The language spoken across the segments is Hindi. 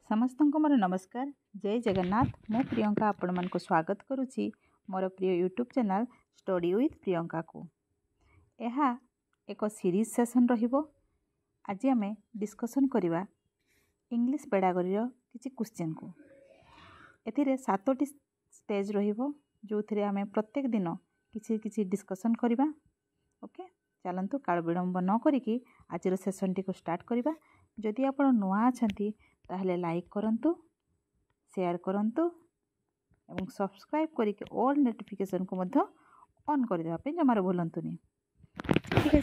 समस्त को मोर नमस्कार। जय जगन्नाथ। मु प्रियंका आपण मन को स्वागत करुच्ची मोर प्रिय YouTube channel study with Priyanka को। यह एक सीरीज सेशन रहिबो। आज आम डिस्कसन करिबा इंग्लिश पेडागोरी किछि क्वेश्चन को। एथिरे 7टी स्टेज रहिबो जो थिरे आम प्रत्येक दिन किछि किछि डिस्कसन करिबा। ओके, चलंतु काल विलंब न करिकी आज सेशन टी को स्टार्ट करिबा। जदि आपण नुआ अछंती ताहले लाइक करंतु, शेयर करंतु एवं सब्सक्राइब करके ऑल नोटिफिकेशन को मध्य ऑन कर देबा पे जमार भूलंतुनी। ठीक है,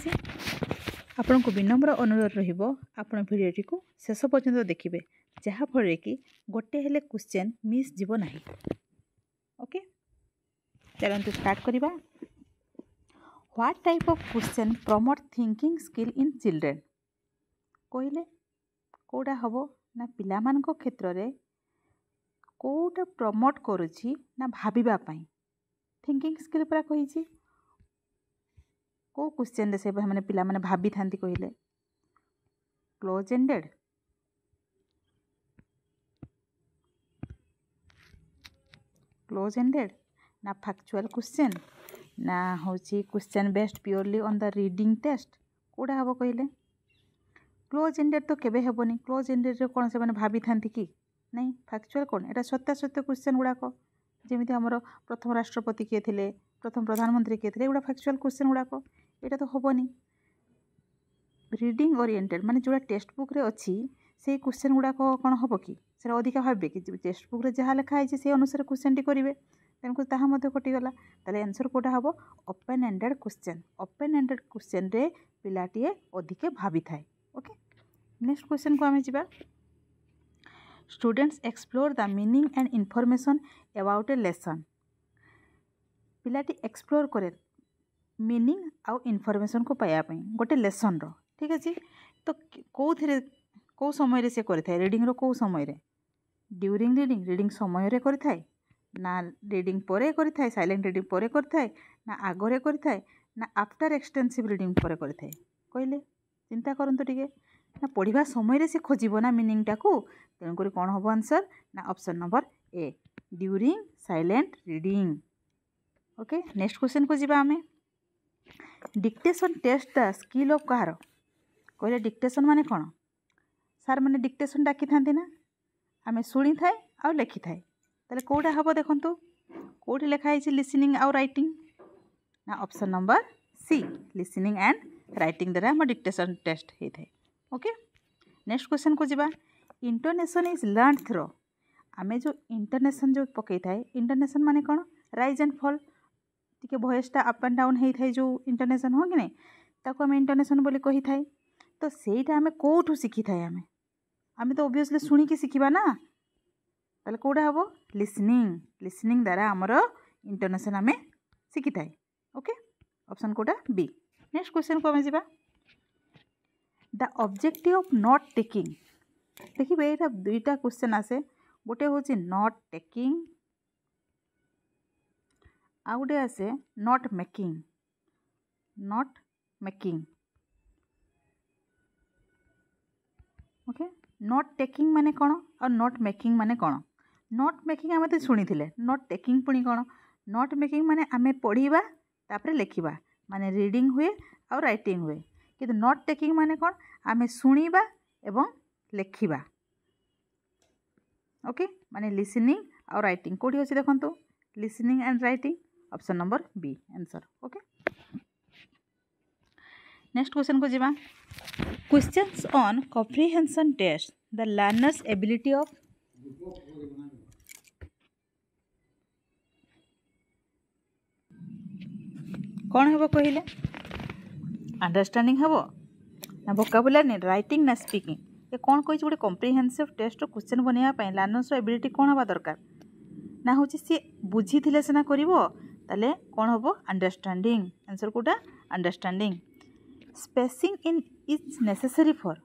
आपन को विनम्र अनुरोध रहिबो आपन वीडियोटी को शेष पर्यंत देखिबे, जहा फल कि गोटे हेले क्वेश्चन मिस जीवो नाही। ओके, चलंतु स्टार्ट करिबा। What type of question promote thinking skill in children? कहले कोडा हबो ना पिला मान को क्षेत्र रे कोटा प्रमोट करूची ना भाबिबा पई थिंकिंग स्किल पर कहिची। को क्वेश्चन रे से माने पिला माने भाबी थांती कहले क्लोज एंडेड, ना फैक्चुअल क्वेश्चन, ना होची question based purely on the reading test? कोडा हबो कहले क्लोज एंडेड तो केबे हेबोनी। क्लोज एंडेड रे कोन से माने भाबी थांती कि नहीं। फैक्चुअल कोन एटा सत्य सत्य क्वेश्चन गुडा को जेमिति हमरो प्रथम राष्ट्रपति के थिले, प्रथम प्रधानमंत्री के थिले, एगुडा फैक्चुअल क्वेश्चन गुडा को एटा तो होबोनी। रीडिंग ओरिएंटेड माने जोडा टेक्स्ट बुक रे अछि से क्वेश्चन गुडा को कोन होबो कि से अधिक भाबे कि टेक्स्ट बुक रे जहा लिखा है से अनुसार क्वेश्चन टी करिवे, तेनकु ताहा मध्ये कटि गला। ताले आंसर कोटा हबो open ended question. Open ended question रे पिलाटीए अधिक भाबी थाए। ओके, नेक्स्ट क्वेश्चन को आमे जिबा। Students explore the meaning and information about a lesson. पिलाटी एक्सप्लोर करे मीनिंग आउ इनफॉरमेशन को पाया पई गोटे लेसन रो। ठीक अछि, तो को समय रे से करथाय रीडिंग रो को समय रे? ड्यूरिंग रीडिंग समय रे करथाय ना रीडिंग परे करथाय, साइलेंट रीडिंग परे करथाय ना आगरे करथाय ना आफ्टर एक्सटेंसिव रीडिंग परे करथाय? कहले चिंता करंतु टिके। ना पढ़िबा समय रे से खोजिबो ना मीनिंग टाकू, तेणुकरी कौन हम आंसर ना option number A during silent reading. Okay, next question को जीवा आमे। Dictation test the skill of कहार? कहले डिक्टेशन माने कौन? सार माने डिक्टेशन डाकी थांती ना, आमे सुनी थाए आ लिखि थाए। ताले कोडा हबो देखंतु कोठी लिखा है लिसनिंग आउ राइटिंग ना option number C listening and writing द्वारा हम डिक्टेशन टेस्ट हे थाए। ओके, नेक्स्ट क्वेश्चन को जीवा। Intonation is learn through. आमे जो इंटोनेशन जो पकई थाए, इंटोनेशन माने कौन? राइज एंड फॉल, टिके वॉइस टा अप एंड डाउन हे थाए जो इंटोनेशन हो कि नहीं, ताको आमे इंटोनेशन बोली कही थाए। तो सेटा आमे कोठु सिखी थाए? आमे तो ऑब्वियसली सुनी के सिखिबा ना। ताले कोडा हबो लिसनिंग द्वारा हमरो इंटोनेशन आमे सिखी थाए। ओके, ऑप्शन कोडा बी। नेक्स्ट क्वेश्चन को आमे जिबा। The objective of not taking. देखिए ये दुईटा क्वेश्चन आसे, गोटे हूँ नॉट टेकिंग आ गोटे आसे not making. Okay, not taking माने कौन और नॉट मेकिंग माने कौन? नॉट मेकिंग आमे तो शुणी थिले, नॉट टेकिंग पुणी कौन? नॉट मेकिंग माने आमे पढ़िबा तापरे लिखिबा, माने रीडिंग हुए और राइटिंग हुए। किंतु नॉट टेकिंग माने कौन? आमे सुनिबा एवं लिखिबा। ओके, माने लिसनिंग और राइटिंग कोठी अछि देखंतु listening and writing, option number B answer. Okay, next question को जिबा। Questions on comprehension test the learner's ability of. कौन हेबो कहिले? अंडरस्टैंडिंग हेबो ना वोकाबुलरी, राइटिंग ना स्पीकिंग? ये कौन कहि गोटे कॉम्प्रिहेंसिव टेस्ट क्वेश्चन बनिया पई लर्नर्स एबिलिटी कौन हबा दरकार ना होची सी बुझी थिले सेना करिवो, ताले कौन हबो? अंडरस्टैंडिंग। आंसर कोटा understanding. Spacing in is necessary for.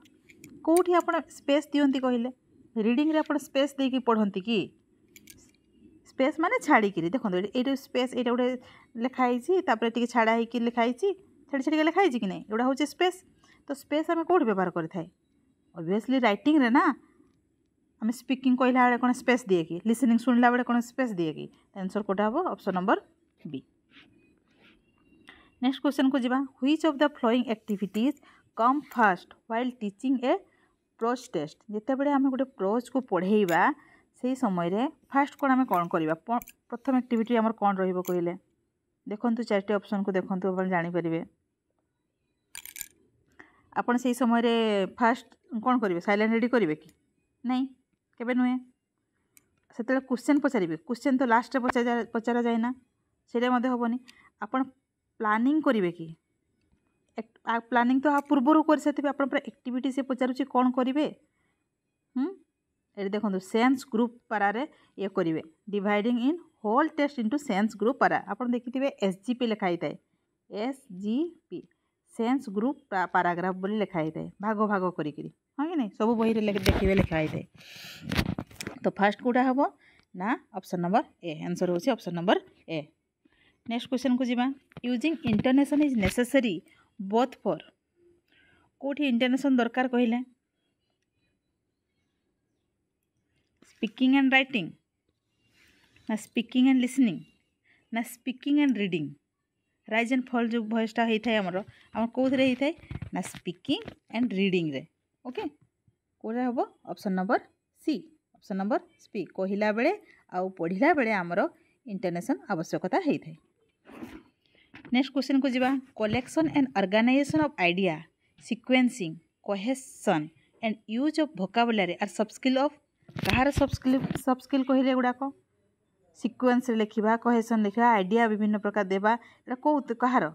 कोठी आपण स्पेस दियंती कहिले? रीडिंग रे आपण स्पेस देकी पढंती कि? स्पेस माने छाड़ी कि देखो ये स्पेस ये गोटे लिखाई तापर टी छाड़ा हो लिखाई छाड़ी छाड़ी लिखाई कि नहीं, एगुड़ा हूँ स्पेस। तो स्पेस आम कौट व्यवहार करें? ऑब्वियसली राइटिंग रे ना, आम स्पीकिंग कहला बेले कौन स्पेस दिए कि लिसनिंग शुणला बेले कौन स्पेस दिए कि आंसर कोटा हम option number B. Next question को जीवा which of the following activities come first while teaching a prose test जिते बड़े आम गोटे प्रोज को पढ़ेबा से समय रे फास्ट कौन आम कौन करवा प्रथम एक्टिविटी आमर कौन रहिबो कहले देखो चारटी ऑप्शन को देखो आप जानीपर आपड़ से समय रे फास्ट कौन करेंगे साइलेंट रेडी करेंगे कि नहीं केबे नुहे से क्वेश्चन पचारे क्वेश्चन तो लास्ट पचारा जाए ना से हेनी आपड़ प्लानिंग करेंगे कि प्लानिंग तो पूर्वर कर सारी आप एक्टिविटी से पचारूँ कौन करेंगे ये देखो सेन्स ग्रुप पारे ये करेंगे dividing in whole test into sense group पारा आप देखिए SGP लिखाई था SGP सेन्स ग्रुप पाराग्राफ बोली लिखाई था भाग भाग करी हाँ कि नहीं सब बही देखिए लिखाई था। तो फास्ट कौटा हम ना ऑप्शन नंबर ए आंसर होची option number A. Next question को जीवा using intonation is necessary both for कोठी इंटरनेशन दरकार कहले स्पीकिंग एंड राइटिंग ना स्पीकिंग एंड लिसनिंग ना speaking and reading rise and fall जो भॉइसटा होता है आम कौन होता है ना स्पीकिंग एंड रीडिंग रे ओके कौटा हम option number C option number C कहला बेले आउ पढ़ला बेले आमर इंटरनेशन आवश्यकता होता है। नेक्स्ट क्वेश्चन को जीवा collection and organisation of idea sequencing cohesion and use of vocabulary are sub skill of कहार सब स्किल कहले गुड़ाक सीक्वेंस लिखा कोहेशन लिखा आइडिया विभिन्न प्रकार देवा एटा कौ कहार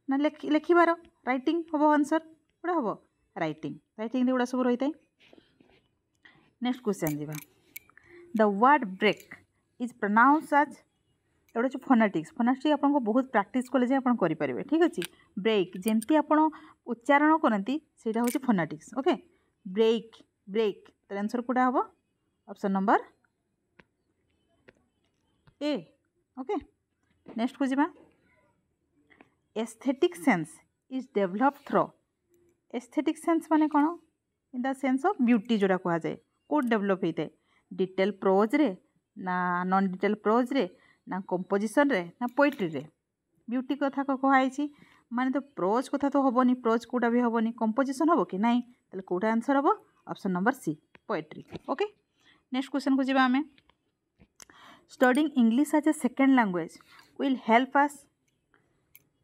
ना लिखिबार राइटिंग हम आंसर गुड़ा हम राइटिंग गुड़ा सब रही है। नेक्स्ट क्वेश्चन जीवा the word break is pronounce as एवढे जो फोनेटिक्स आपको बहुत प्रैक्टिस कले आप करेंगे ठीक अच्छे ब्रेक जमती आप उच्चारण करती से हूँ फोनेटिक्स ओके ब्रेक ब्रेक तो आंसर कौटा हम option number A okay. Next को जीवा aesthetic sense is develop through aesthetic sense माने कौन in the sense of beauty जोड़ा कह जाए कौट डेभलप होता है डिटेल प्रोज रे ना नॉन डिटेल प्रोज रे ना कंपोजिशन रे ना पोएट्री रे ब्यूटी कथा कहुई माने तो प्रोज कथा तो हेनी प्रोज कौटा भी हेनी कंपोजिशन हम कि नहीं ताले कौटा आंसर हम option number C poetry okay. Next question को जीवा आमे studying English as a second language will help us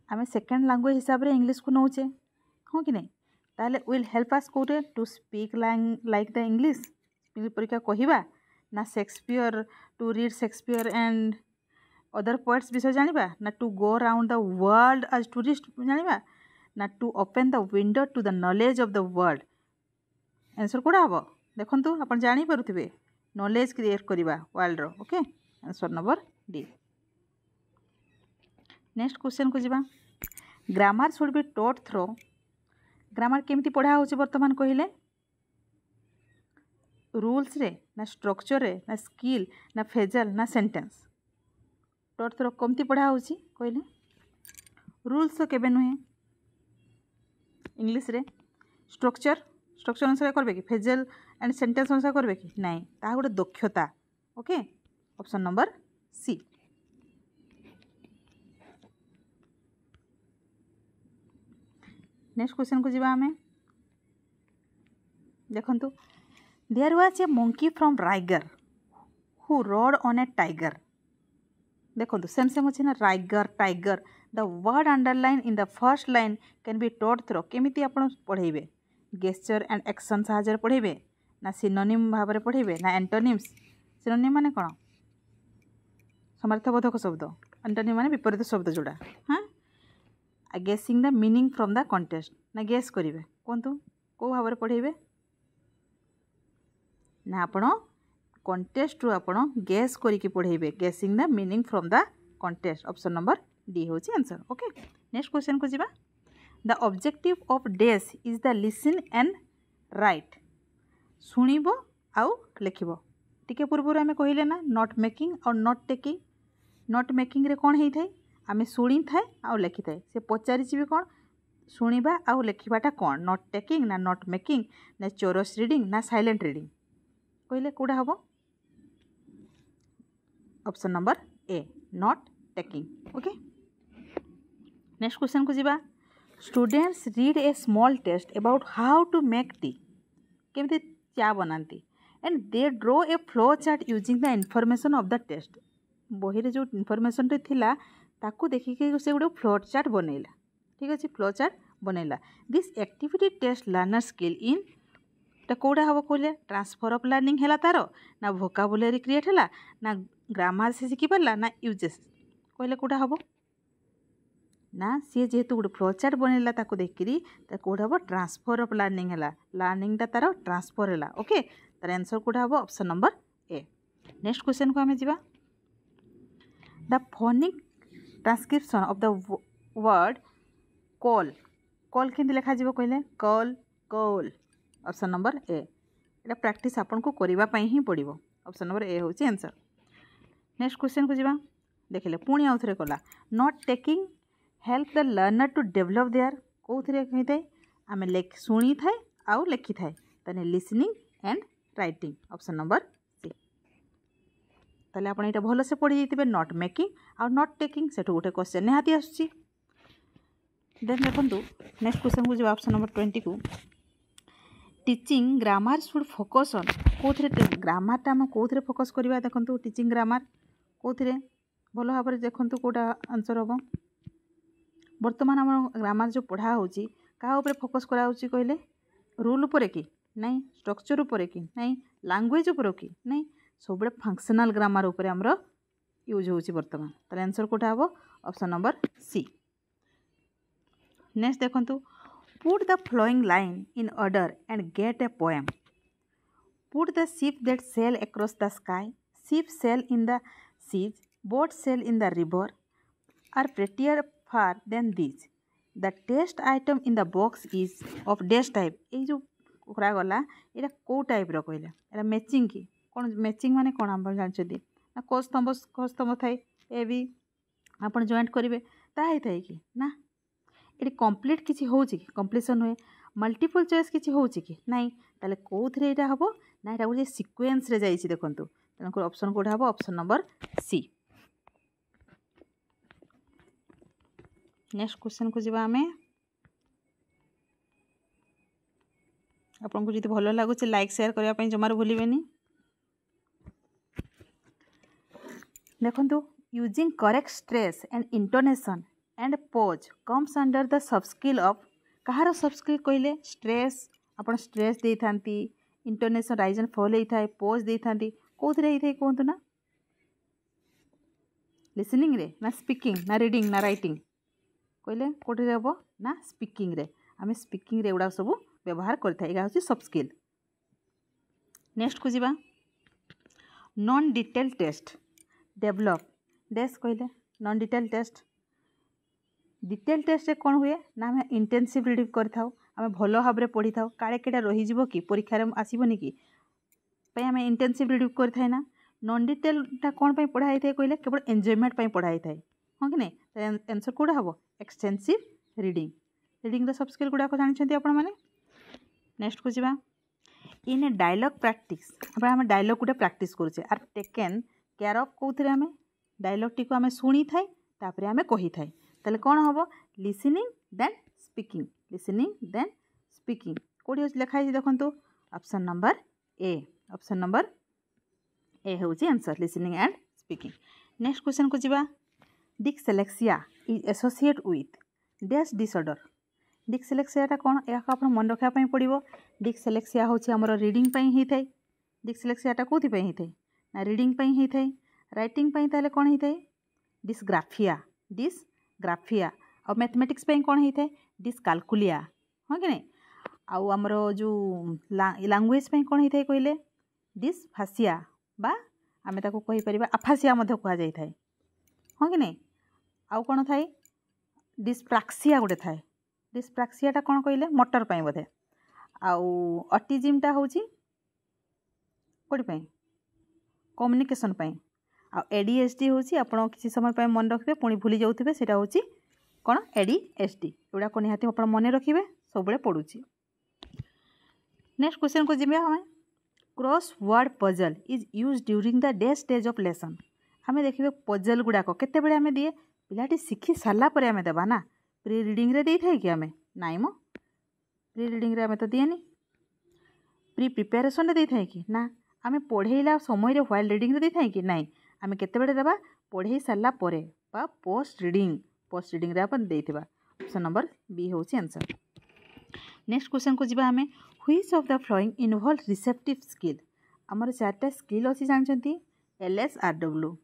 आमे सेकेंड लैंग्वेज हिसाब रे इंग्लिश को नौचे हाँ कि नहीं ताले विल हेल्प अस कौटे to speak like the English परीक्षा कहवा ना Shakespeare to read Shakespeare and other poets विषय जानिबा ना to go around the world as tourist जानिबा ना to open the window to the knowledge of the world answer कौटा हम देखो आप जानीपे नॉलेज क्रिएट करवा वर्ल्ड रो okay answer number D. Next question को जीवा grammar should be taught through grammar केमती पढ़ा हो बर्तमान कहले रूल्स रे ना स्ट्रक्चर रे ना स्किल ना फेजल ना सेंटेंस टॉट थ्रो कमती पढ़ा हो कहले रूल्स तो केबे नुहे इंग्लिश रे स्ट्रक्चर अनुसार करबे कि फेजल एंड सेंटेंस अनुसार करबे कि नहीं ता गोटे दक्षता okay option number C. Next question को जीवा आमे देखंतु there was a monkey from Riger who rode on a tiger देखो सेम सेम अच्छे ना Riger tiger the word underline in the first line can be taught through केमिति आपण पढ़ेबे गेस्चर एंड एक्शन साहाଯ୍य पढ़ेबे ना सिनोनिम भाव में पढ़ेबे ना एंटोनिम्स सिनोनिम माने कौन समर्थबोधक शब्द एंटोनिम माने विपरीत शब्द जोड़ा हाँ गेसिंग the meaning from the contest ना गेस करेंगे कहतु कौ भाव में पढ़ेबे ना आपण कंटेस्ट रु आपण गेस करिकी पढ़ेबे guessing the meaning from the context option number D होची आंसर ओके। नेक्स्ट क्वेश्चन को जीवा the objective of this is the listen and write शुणिब आउ लिखिब टिके पूर्व आम कहले ना नॉट मेकिंग और नॉट टेकिंग नॉट मेकिंग रे कौन होता है आम शुणी थाए आउ लिखि थाए से पचारि भी कौन शुणा आउ लिखवाटा कौन नॉट टेकिंग ना नॉट मेकिंग ना चोरस रीडिंग ना साइलेंट रीडिंग कहले कौटा हम option number A note taking. Okay next question को जीवा students read a small test about how to make tea केमती चा बनाती and they draw a flow chart using the information of the test बही रे जो इनफॉरमेशन थिला ताकू देखिके से गोटे फ्लो चार्ट बनैला ठीक अच्छे फ्लो चार्ट बनैला this activity test learner skill in कौटा हम कहले ट्रांसफर ऑफ लर्निंग है तार ना वोकाबुलरी क्रिएट है ना ग्रामर से शिखि पारा ना यूजेस कहले कौटा हम ना सी जेहेतु गोटे फ्लो चार्ट बनैला ताकू देखिरी कौटा हम ट्रांसफर ऑफ लर्निंग है लर्निंगटा तार ट्रांसफर है ओके तार आंसर कौटा हम option number A. Next question को आम जा the phonic transcription of the word call call केमती लिखा कहले कॉल कॉल ऑप्शन नंबर ए एटा प्रैक्टिस आपन को करिबा पई ही पड़िबो ऑप्शन नंबर ए होची आंसर। नेक्स्ट क्वेश्चन को जीवा देखिले पुणी आउ थरे कला note taking help the learner to develop their कोथरे कहि थाए आमे लेख सुनी थाए आउ लिखि थाए तने listening and writing option number C ताले आपण एटा भलो से पढ़ी जैतिबे नॉट मेकिंग आउ नॉट टेकिंग सेठो गोटे क्वेश्चन निहाती आसुची देन देखंतु नेक्स्ट क्वेश्चन को जीवा ऑप्शन नंबर 20 को teaching grammar should focus on कौन ग्रामरटा आम कौन फोकस करवा देखो टीचिंग ग्रामर कौन भल भाव में देखो कौटा आंसर हम बर्तमान आम ग्रामर जो पढ़ा क्या फोकस करा कहले रूल उपर कि नहीं स्ट्रक्चर उपर कि नहीं लैंग्वेज उपर कि नहीं सब फंक्शनल ग्रामर उपर आमर यूज हो बर्तमान तार आंसर कौटा हम ऑप्शन नंबर सी। नेक्स्ट देखो Put the flowing line in order and get a poem. Put the ship that sail across the sky. Ship sail in the seas. Boat sail in the river. Are prettier far than these. The test item in the box is of dash type. ये जो करा गला ये को टाइप रो कहले एरा मैचिंग की कौन मैचिंग माने कौन हम जानछदी ना कोस्तंभ थाए ए भी आपण जॉइंट करिवे ता ही थाए कि ना ये कंप्लीट किसी हो कंप्लीसन हुए मल्टीपल चॉइस किसी हो नाई ताले कौन यहाँ हम ना यहाँ गोटे सिक्वेन्स रे जाइए देखो तेणुक ऑप्शन कौटा हम option number C. Next question को जीवा आमे आपन को जदि भल लगुच लाइक शेयर करने जमार भूलें देखो using correct stress and intonation and pause comes under the sub skill of कहार सब स्किल कहले स्ट्रेस आपन स्ट्रेस दे थांती इंटोनेशन राइज एंड फॉल होता है पोज दे थांती कौन होता कहतु ना लिसनिंग रे ना स्पीकिंग ना रीडिंग ना राइटिंग कहले कौटे हम ना स्पीकिंग रे आम स्पीकिंग रे एगुड़ा सब व्यवहार कर सब स्किल। नेक्स्ट को जीवा नॉन डिटेल टेस्ट डेवलप डेस कहले non detail test detail test रे कौन हुए ना आम इंटेंसिव रीडिंग करथाउ आम भल भाव में पढ़ी था काले केटा रही कि परीक्षार आसबनी कि आम इंटेंसिव रीडिंग करथाए ना नॉन डिटेलटा कौन पे पढ़ाई थाए कहले केवल एंजॉयमेंट पे पढ़ाई थाए हाँ कि नहीं आंसर कौटा हम एक्सटेंसिव रीडिंग रीडिंग सब स्किल गुड़ाक जानते आपण मैंने। नेक्स्ट को जीवा इन ए डायलॉग प्रैक्टिस आम डायलॉग गोटे प्रैक्टिस करुचे आर टेकेन केयर ऑफ कौन आम डायलॉग टी आम शुणी थाए तापर आम कही थाए ताले कौन हम listening then speaking listening then speaking कौटी लिखाई देखो option number A option number A हूँ answer listening and speaking. Next question को जीवा dyslexia is associate with dash disorder डिसलेक्सियाटा कौन या आप मन रखापी पड़ो डिसलेक्सिया हूँ आमर रीडिंग होता है डिसलेक्सियाटा कौन होता है ना रीडिंग होता है राइटिंग ताले कौन होता है डिसग्राफिया और मैथमेटिक्स कौन होता है डिसकाल्कुलिया हाँ कि नहीं आउ आमर जो लैंग्वेज कौन होता है कहले डिसफासिया बा आम ताको कहि परिबा आफासिया मध्य कह जाय थाए हाँ कि नहीं आउ कौन थाए डिस्प्राक्सिया गोटे थाए डिस्प्राक्सियाटा कौन कहले मोटर पाई बोधे आउ ऑटिज्मटा होची कोडी कम्युनिकेशन पाई आ एडीएचडी होची आपण किसी समय पाई मन रखबे पुणी भूली जाउथिबे सेटा होची कौन ADHD एगुड़ा निहाती आप मन रखिए सब पड़ुची। नेक्स्ट क्वेश्चन को जिम्मे हमें cross word puzzle is use during the day stage of lesson. आम देखिए पजल गुड़ाक केते बेले आम दिए पिलाटी शिखी सारा पर आम देवा ना प्री रिडिंग रे दे थाए कि आम नाई मो प्री रिडिंग रे आम तो दिएनी प्री प्रिपेरेसन रे दे थाए कि ना आम पढ़ेला समय व्हाइल रिडिंग रे दे थाए कि नाई आम केते बेले देबा पढ़े सारा पर बा पोस्ट रिडिंग रे अपन देथिबा। ऑप्शन नंबर बी होची आंसर। नेक्स्ट क्वेश्चन को जिबा हमें which of the flowing involve receptive skill. आमर चार्टा स्किल अच्छी जानते LSRW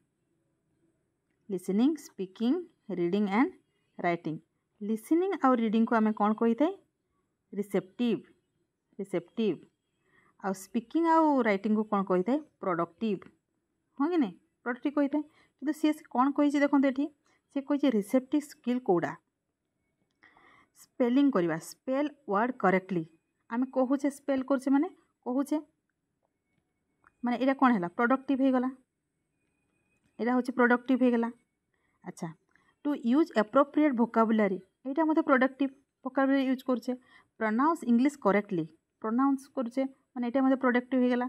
listening speaking reading and writing. Listening आउ रीडिंग को आम कौन कही थाए रिसेप्टिव आउ स्पीकिंग आउ राइटिंग को कौन कही थाए प्रोडक्टिव। हाँ कि नहीं प्रोडक्टिव कही थाए कि सी कौन कही देखो ये सी कही रिसेप्टिव स्किल कौड़ा स्पेलिंग करवा स्पेल वर्ड करेक्टली आम कहूचे स्पेल करछे माने कहूचे माने एटा कौन है प्रोडक्टिव हो गला एटा होचे प्रोडक्टिव हो गला। अच्छा टू यूज एप्रोप्रिएट वोकाबुलरी एटा मते प्रोडक्टिव वोकाबुलरी यूज करछे। प्रोनाउंस इंग्लिश करेक्टली प्रोनाउंस करछे माने एटा मते प्रोडक्टिव हो गला।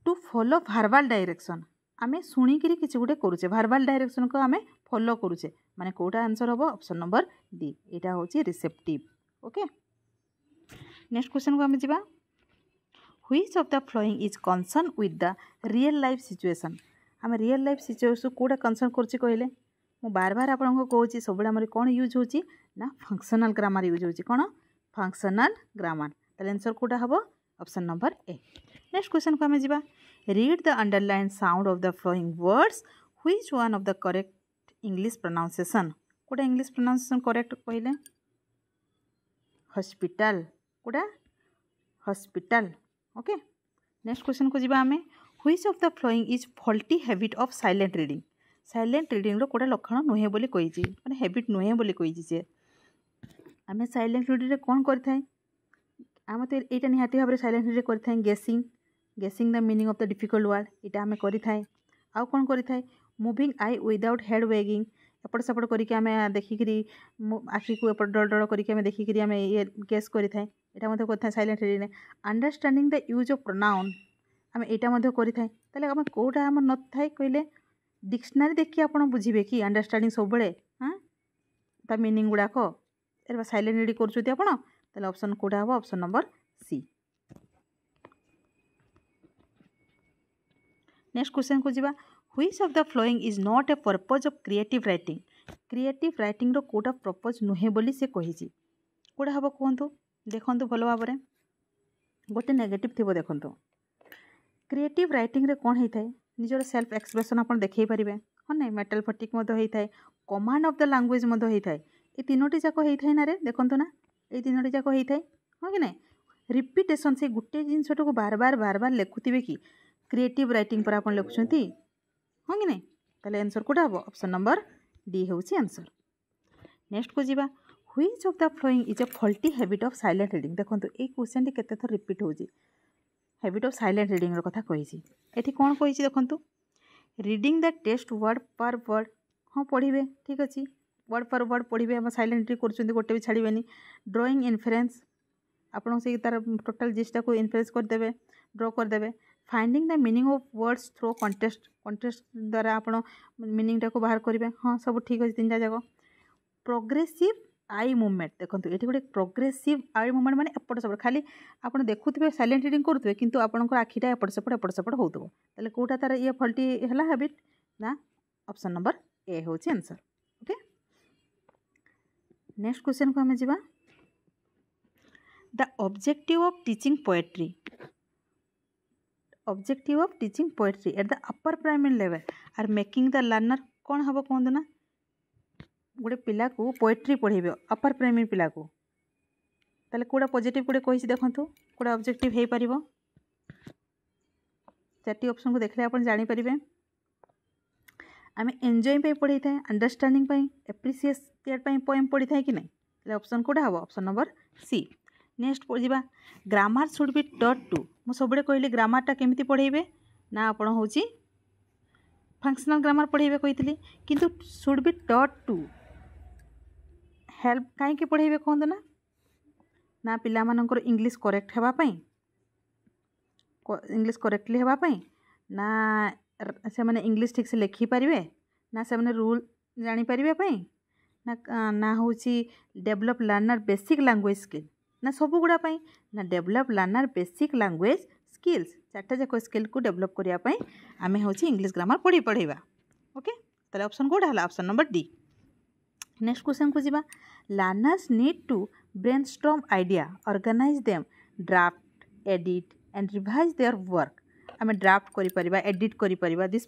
टू फॉलो वर्बल डायरेक्शन आम शुणिकी किसी गोटे करुचे वर्बल डायरेक्शन को आम फॉलो करुचे माने कोटा आंसर हम ऑप्शन नंबर डी एटा होची रिसेप्टिव। ओके नेक्स्ट क्वेश्चन को आम जावा which of the following is concern with the real life situation. आम रियल लाइफ सिचुएशन कोटा कंसर्न करछि कहले मु बार बार आपको कहूँ सब आम कौन यूज होची ना फंक्शनल ग्रामर यूज होची कौन फंक्शनल ग्रामर ताले आंसर कोटा हम option number A. Next question को आम जावा read the underline sound of the following words which one of the correct English pronunciation कोटा इंग्लिश प्रोनाउंसिएशन करेक्ट कहले हॉस्पिटल कोटा हॉस्पिटल। ओके नेक्स्ट क्वेश्चन को जिबा हमें which of the following is faulty habit of silent reading रो कोटा लक्षण नुहे बोली कहिछि माने हैबिट नुहे बोली कहिछि से आमे साइलेंट रीडिंग रे कोन करथाय आम तो एटा निहाती भाबरे साइलेंट रीडिंग करथाय guessing the meaning of the difficult word एटा आमे करिथाय आउ कोन करिथाय moving eye without head wagging एपट सेपट करके आम देखिकी आखि को एपट डर डर करके आम देखिकी आम ये गेस करिथाय एटा मते करथाय silent reading. Understanding the use of pronoun आम एटा मते करिथाय ताले आम कोटा आम न थाय कहले डिक्शनरी देखि आपण बुझिबे कि अंडरस्टैंडिंग सब बेले हां ता मीनिंग गुडाक एबा साइलेंट रीडिंग करछुती आपण ताले ऑप्शन कोटा हो option number C. Next question को जिबा which of the following is not a purpose of creative writing रो कोटा पर्पज नुहे बोली से कहिछि कोटा हबो कहंतु देखंतु भलो भाबरे गोटे नेगेटिव थिबो देखंतु क्रिएटिव राइटिंग रे कोन हेइथाय निजर सेल्फ एक्सप्रेशन आपण देखै परिबे हाँ नहीं मेटल फटिक मतो हेइथाय कमांड ऑफ द लैंग्वेज मतो हेइथाय ए तीनोटी जाक हेइथाय ना रे देखंतु ना ए तीनोटी जाक हेइथाय हाँ कि नहीं रिपीटेशन से गुटे जिनसटा को बार बार लेखुथिबे कि क्रिएटिव राइटिंग पर आपण लेखुछंती हाँ कि नहीं ताले आंसर कोटा हम ऑप्शन नंबर डी होची आंसर। नेक्स्ट को जिबा which of the following is a faulty habit of silent reading देखंतु ए क्वेश्चन टी केते थर रिपीट होची हैबिट ऑफ साइलेंट रीडिंग रो कथा कहिछि एठी कोन कहिछि देखंतु रीडिंग द टेक्स्ट वर्ड पर वर्ड हाँ पढ़िबे ठीक अछि वर्ड पर वर्ड पढ़िबे हम साइलेंट रीडिंग करछंती गोटे भी छाड़िबेनी। ड्राइंग इन्फरेंस आपण से तार टोटल जिसटा को इन्फ्रेंस कर देबे ड्रॉ कर देबे। Finding the meaning of words through contest द्वारा आपण मीनिंग टा को बाहर करेंगे हाँ सब ठीक अच्छे तीन जाक। प्रोग्रेसिव आई मूवमेंट देखो ये गोटे प्रोग्रेसिव आई मूवमेंट माने एपट सेपट खाली आपड़ देखुए साइलेंट रीडिंग करुवे किंतु आपंकर आखिटा एपट सेपट होता है कौटा तार ये फल्टी है हैबिट ना ऑप्शन नंबर ए हूँ आंसर। ओके नेक्स्ट क्वेश्चन को आम जा the objective of teaching poetry at the upper primary level are making the learner कौन हम कहतु ना गोटे पिला को पोएट्री पढ़ेबे अपर प्राइमरी पिला को ताले कोड़ा पॉजिटिव कोड़े कहि देखु कोड़ा ऑब्जेक्टिव हो पार चार्टी ऑप्शन को देखले आप जानी पारे आम एंजॉय पे पढ़ी था अंडरस्टैंडिंग एप्रिसिएट पोएम पढ़ी था कि नहीं ऑप्शन कोड़ा हम ऑप्शन नंबर सी। नेक्स्ट पढ़ा grammar should be taught to मु सब कहली ग्रामरटा केमिति पढ़ेबे ना आपण होची फंक्शनल ग्रामर पढ़ेबे कही किंतु should be taught to help कहीं पढ़ेबे कहतु ना ना पिला मानकर इंग्लिश करेक्ट हेबापी इंग्लिश करेक्टली हेबापी ना से माने इंग्लिश ठीक से लिखि पारिबे ना से माने रूल जानी पारिबे पई ना ना होची develop learner basic language skill ना सब गुड़ा पई ना develop learner basic language skills चार्टा जाक स्किल को डेवलप करिया पई आमे होची इंग्लिश ग्रामर पढ़ेबा ओके ताले ऑप्शन कोड हला option number D. Next question को जीवा learners need to brainstorm idea organise them draft edit and revise their work आमे ड्राफ्ट करि परिबा एडिट करि परिबा this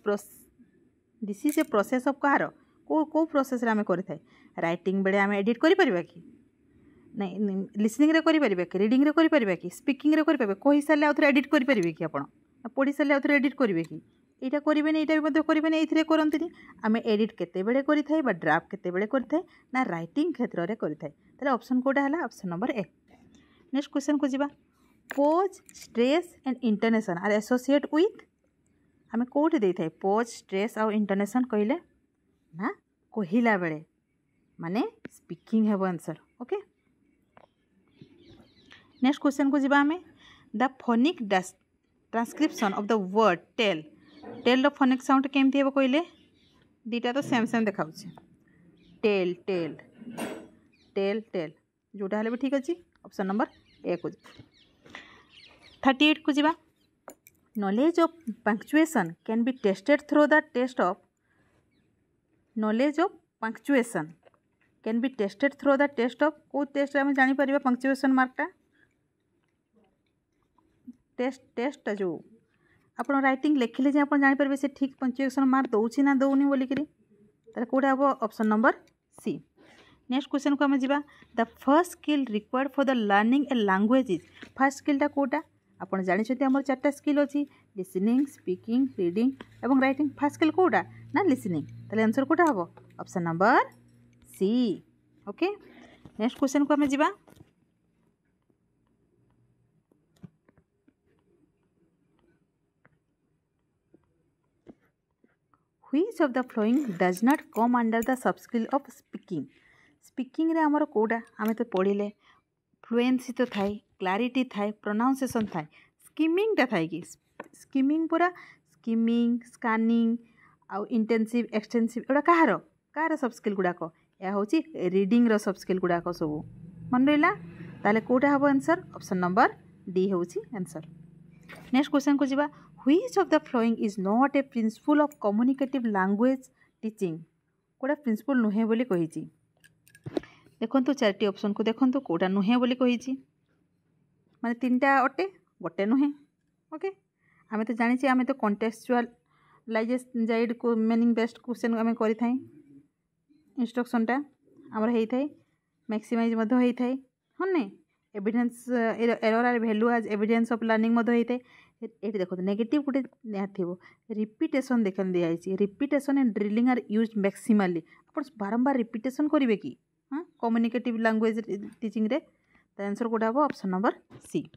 is a process of कहार को प्रोसेस रे आमे करि थाए राइटिंग बेले आमे एडिट करि परिबा कि नहीं लिसनिंग रे करि परिबा कि रीडिंग रे करि परिबा कि स्पीकिंग रे करि परिबा कहि साले आउथरे एडिट करि परिबे कि आपण पढ़ी साले आउथरे एडिट करिवे कि एटा करिवे नै एटा भी करिवे नै एथिरे करंतिनी आमे एडिट केते बेले करि थाए बा ड्राफ्ट केते बेले करि थाए ना राइटिंग क्षेत्र रे करि थाए ताले ऑप्शन कोडा हला option number A. Next question को जीवा pause stress and intonation are associate with आमे कोठी देई थाए पोज स्ट्रेस और इंटोनेशन कहिले ना कहिला बेले माने स्पीकिंग हेबो आंसर ओके। नेक्स्ट क्वेश्चन को जीवा आमे the phonic transcription of the word tell tell phonic sound केमती हेबो कहिले दीटा तो सेम सेम देखाउछि टेल टेल टेल टेल जोटा हले भी ठीक अछि ऑप्शन नंबर ए को 38 को जीवा knowledge of punctuation can be tested through the test of knowledge of punctuation can be tested through the test of को टेस्ट आम जानी परिबा पंक्चुएशन मार्कटा टेस्ट जो आपन राइटिंग लिखिले जे आपन जानि परिबे से ठीक पंक्चुएशन मार्क दउछि ना दउनी बोली करी तारे कोडा हबो option number C. Next question को आम जीवा the first skill required for the learning a language is first स्किलटा कोटा आपन जानि छथि हमर चारटा स्किल अछि लिसनिंग स्पीकिंग रीडिंग एवं राइटिंग फर्स्ट स्किल कोटा ना लिसनिंग ताले आंसर कोटा हबो option number C okay. Next question को आम जीवा which of the following does not come under the sub skill of speaking speaking रे हमर कोडा आमे तो पढ़िले फ्लुएंसी तो थाए क्लैरिटी थाए प्रोनाउंसिएशन थाए स्किमिंग टा थाए कि स्किमिंग पूरा स्किमिंग स्कैनिंग आउ इंटेंसिव एक्सटेंसिव एडा कहार सब स्किल गुडा को या होची रीडिंग रो सब स्किल गुडा को सब मन रहिला ताले कोडा हबो आंसर ऑप्शन नंबर डी होची आंसर। नेक्स्ट क्वेश्चन को जीवा which of the following is not a principle of communicative language teaching कोडा प्रिंसिपल नुहे बोली कहिची देखंतु चारटी ऑप्शन को देखंतु कोडा नुहे बोली कहिची माने तीनटा अटे गोटे नुहे ओके आमे तो जानि छी आमे तो कॉन्टेक्चुअलाइजेशन को मीनिंग बेस्ड क्वेश्चन आमे करि थाई इंस्ट्रक्शनटा हमर हेई थाई मैक्सिमाइज मधो हेई थाई हने evidence error are value as evidence of learning मधो हेई थाई ये देखो नेगेटिव गोटे थी रिपीटेशन देखने दिखाई repetition and drilling are use maximally आप बारंबार रिपीटेशन करेंगे कि हाँ कम्युनिकेटिव लैंग्वेज टीचिंग रे आंसर कोटा हम option number C.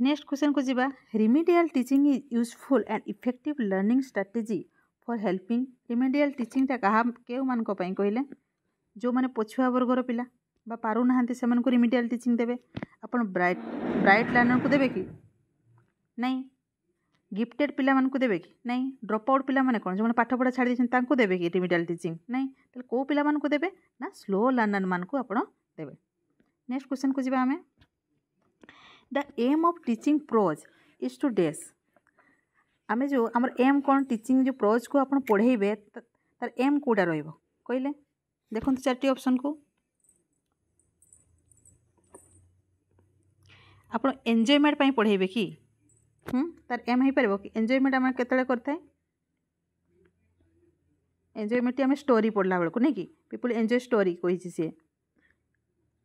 Next question को जीवा remedial teaching is useful and effective learning strategy for helping remedial teaching टा कहा के मान कहले जो मैंने पछुआ वर्गर पिला बा पारु नाहांती से मानको रिमेडियल टीचिंग देबे अपन ब्राइट लर्नर को देबे कि नहीं गिफ्टेड पिला मानकु देबे कि नहीं ड्रॉप आउट पिला माने कोन जो पाठ पढ़ा छाड़ी देछन तांको देबे कि रिमेडियल टीचिंग नहीं तले को पिला मानकु देबे ना स्लो लर्नर मानकु आपण देबे। नेक्स्ट क्वेश्चन को जीवा हमें the aim of teaching prose is to डेस आमे जो हमर एम कोन टीचिंग जो प्रोज को आपण पढ़ेबे तार एम कोडा रहइबो कहले देखन चारटी ऑप्शन को आपण एन्जॉयमेंट पई पढ़ेबे कि तार एम हो पार कि एन्जॉयमेंट आम केतले करथाए एन्जॉयमेंट आम स्टोरी पढ़ला बेलू नहीं कि पीपुल एन्जॉय स्टोरी कही सी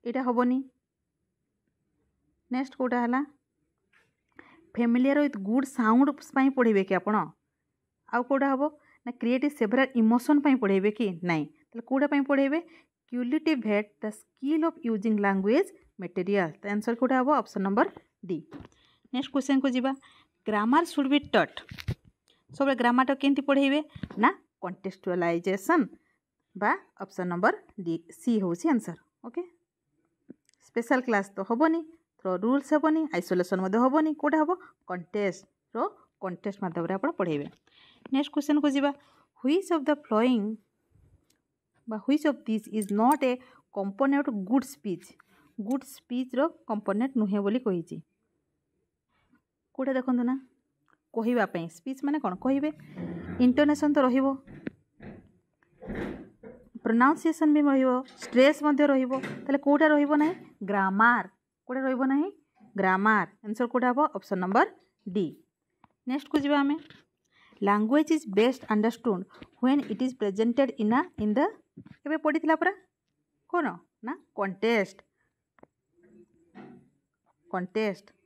यहाँ हेनी। नेक्स्ट कोटा है फेमिलियर विथ गुड साउंड पढ़े कि आपण आउ कोटा हम ना क्रिएटिव सेवरल इमोशन पढ़ेबे कि नहीं तो कोटा पढ़ेबे cultivate the skill of using language material तो आंसर कोटा हम option number D. Next question को जीवा ग्रामर शुड बी टट सब ग्रामर केमती पढ़ेबे ना कॉन्टेक्चुअलाइजेशन बा ऑप्शन नंबर डी सी होची आंसर। ओके स्पेशल क्लास तो हेनी थ्रो रूल्स हेनी आइसोलेशन हेनी कौटा हम कंटेस्ट रो कंटेस्ट माध्यम आप पढ़ेबे। नेक्स्ट क्वेश्चन को जीवा which of the following which of this is not a component good speech रो कंपोनेंट नुहे बोली कही कौटा देखु ना कहवाई स्पीच माने कौन कहे इंटोनेशन तो रहिबो प्रोनाउंसिएशन भी रहिबो स्ट्रेस मध्य रहिबो ताले कोटा रहिबो नाही ग्रामर कोटा रहिबो नाही ग्रामर आंसर कोटा हो ऑप्शन नंबर डी। नेक्स्ट को जीवा हमें language is best understood when it is presented in the एबे पढ़ीथिला परा कोन ना कंटेस्ट।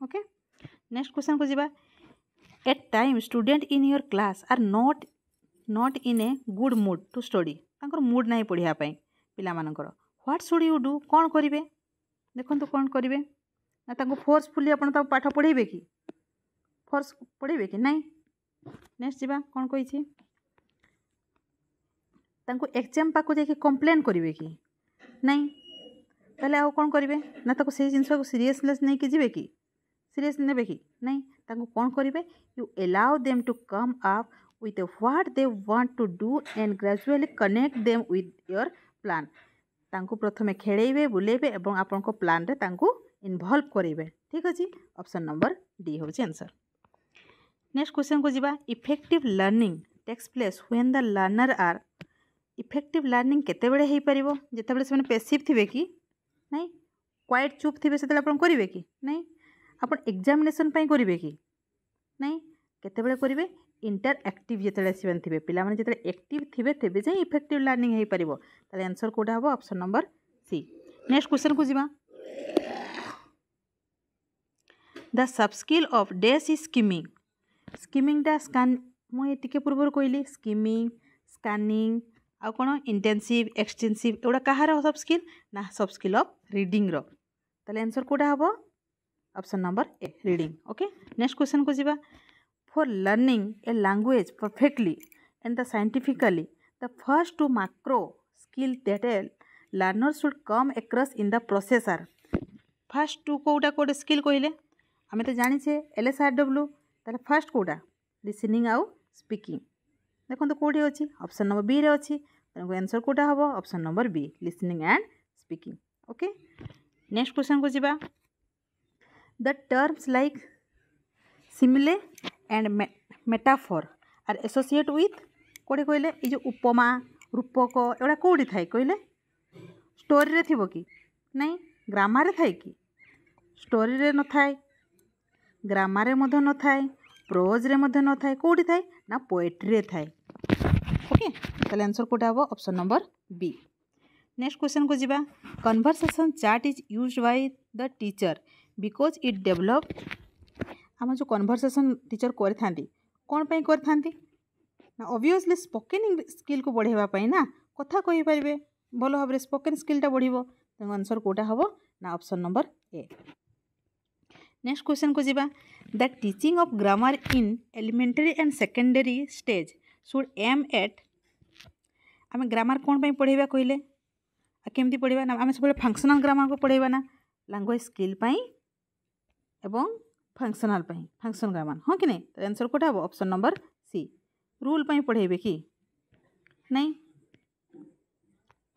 ओके नेक्स्ट क्वेश्चन को जीवा at time student in your class are not in a good mood to study तांकर मूड नहीं पढ़ापी पिलामानकर व्हाट शुड यू डू कौन करेंगे देखो कौन करेंगे ना तांको फोर्सफुली आप पाठ पढ़ेबे कि फोर्स पढ़ेबे कि नहीं। नेक्स्ट जीवा कौन कही तांको एग्जाम पाक जाके कंप्लेन करेंगे कि नहीं ताले आउ कौन करेंगे ना ताको से जिनस को सीरियसनेस नहीं कि जीवे कि सीरियस नेबे कि नहीं तांको कौन करेंगे you allow them to come up with what they want to do and gradually connect them with your plan तांको प्रथमे खेड़ेबे बुलेबे एवं आपन को प्लान रे तांको इन्वॉल्व करेबे। ठीक अछि ऑप्शन नंबर डी होची आंसर। नेक्स्ट क्वेश्चन को जीवा effective learning takes place when the learner are effective learning केते बेले हेई परिबो जेते बेले से पैसिव थिबे कि नहीं क्वाइट चुप थिबे सेते आपन करिवे कि नहीं आपन एग्जामिनेशन पई करिवे कि नहीं केते बेले करिवे इंटरएक्टिव जिते थे पिला माने जिते एक्टिव थे तेबे जाई इफेक्टिव लर्निंग हो पारिबो ताले आंसर कोडा हो option number C. Next question को जीवा the sub skill of dash is skimming दा स्कैन मुझे टिके पूर्व कहली स्किमिंग स्कैनिंग आ कौन इंटेंसिव एक्सटेंसिव एवढा कहार सब स्किल ना सब स्किल ऑफ रीडिंग रो ताले आंसर कोडा हो ऑप्शन नंबर ए रीडिंग। ओके नेक्स्ट क्वेश्चन को जीवा for learning a language perfectly and the scientifically the first two macro skill that a learner should come across in the process are first two Kota कोटे स्किल कहले आमे तो जानी छे LSRW ताले फर्स्ट कोटा लिसनिंग आउ स्पीकिंग देखो तो कोठी अछि ऑप्शन नंबर बी रे अछि तेनको आंसर कोटा हबो option number B listening and speaking. Okay next question को जीवा the terms like simile and metaphor are associate with कोड़े कहले ये जो उपमा रूपक एवढा कौटी थाए कहले स्टोरी रे थिबो कि नहीं ग्रामर रे थाए कि स्टोरी रे न थाए ग्रामर रे मध्य न थाए प्रोज रे मध्य न थाए कौटी थाए ना पोएट्री रे थाए। ओके ताले आंसर कोटा हो option number B. Next question को जीवा conversation chart is used by the teacher because it develop आम जो कन्वर्सेशन टीचर करथांती कौन पाई करथांती ना ऑब्वियसली स्पोकन स्किल को बढ़ावा ना कथा कहि परिबे भल भाव स्पोकन स्किलटा बढ़िबो तेन आंसर कोटा हबो ना option number A. Next question को जीवा the teaching of grammar in elementary and secondary stage should aim at आम ग्रामर कौन पाई पढ़ाइबा कहले केमती पढ़ा ना आम सब फंक्शनल ग्रामर को पढ़ाइबा ना लैंग्वेज स्किल पाई एवं फंक्शनल फंक्शन ग्रामर हाँ कि नहीं तो आंसर कोटा हम ऑप्शन नंबर सी रूल पाई पढ़ेबे कि नहीं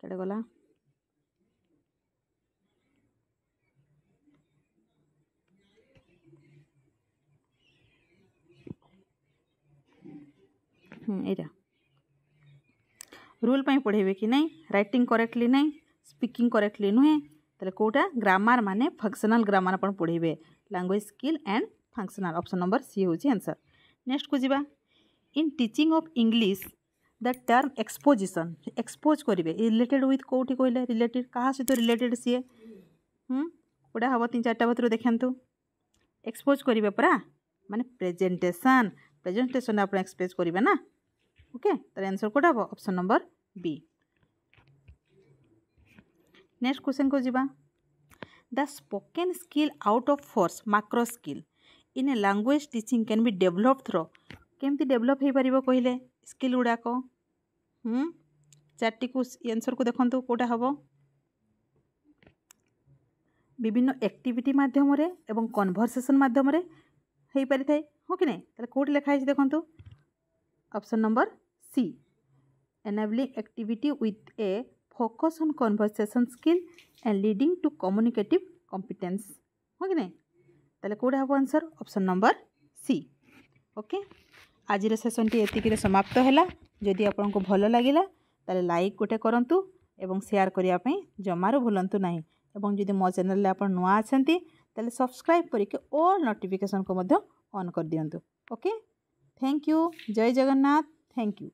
केड़े गला एटा रूल पाई पढ़ेबे कि नहीं राइटिंग करेक्टली नहीं स्पीकिंग करेक्टली नुहे ताले कोटा ग्रामर माने फंक्शनल ग्रामर अपन पढ़ेबे language skill and functional option number C होची आंसर। नेक्स्ट को जीवा in teaching of English the term exposition expose करेंगे रिलेटेड विथ कौटी कहले रिलेटेड क्या सहित रिलेटेड सी गोटा हम 3-4टा भर देखु एक्सपोज करेंगे परा माने प्रेजेंटेशन आप एक्सपोज करेंगे ना। ओके तो आंसर कोटा हम option number B. Next question को जीवा the spoken skill out of four macro skill in a language teaching can be develop through केमती डेभलप हो पार कहले स्किल गुड़ाक चार्टी को आंसर को देखंतु कोटा हबो विभिन्न एक्टिविटी माध्यम रे एवं कन्वर्सेशन माध्यम रे हेई पारि थाए हो कि नहीं ताले कोड लिखा है देखंतु option number C enabling activity with a focus on conversation skill and leading to communicative competence हो कि नहीं ताले कोडा हबो answer option number C okay आज सेसन टी एतिकी समाप्त हैला जदि आपन को भलो लागिला ताले लाइक गोटे करंतु एवं शेयर करिया पई जमारो भूलंतु नाही एवं जदि मो चैनल ले आपन नुआ अछंती ताले सब्सक्राइब करिके ऑल नोटिफिकेशन को मध्य ऑन कर दियंतु ओके थैंक यू जय जगन्नाथ थैंक यू।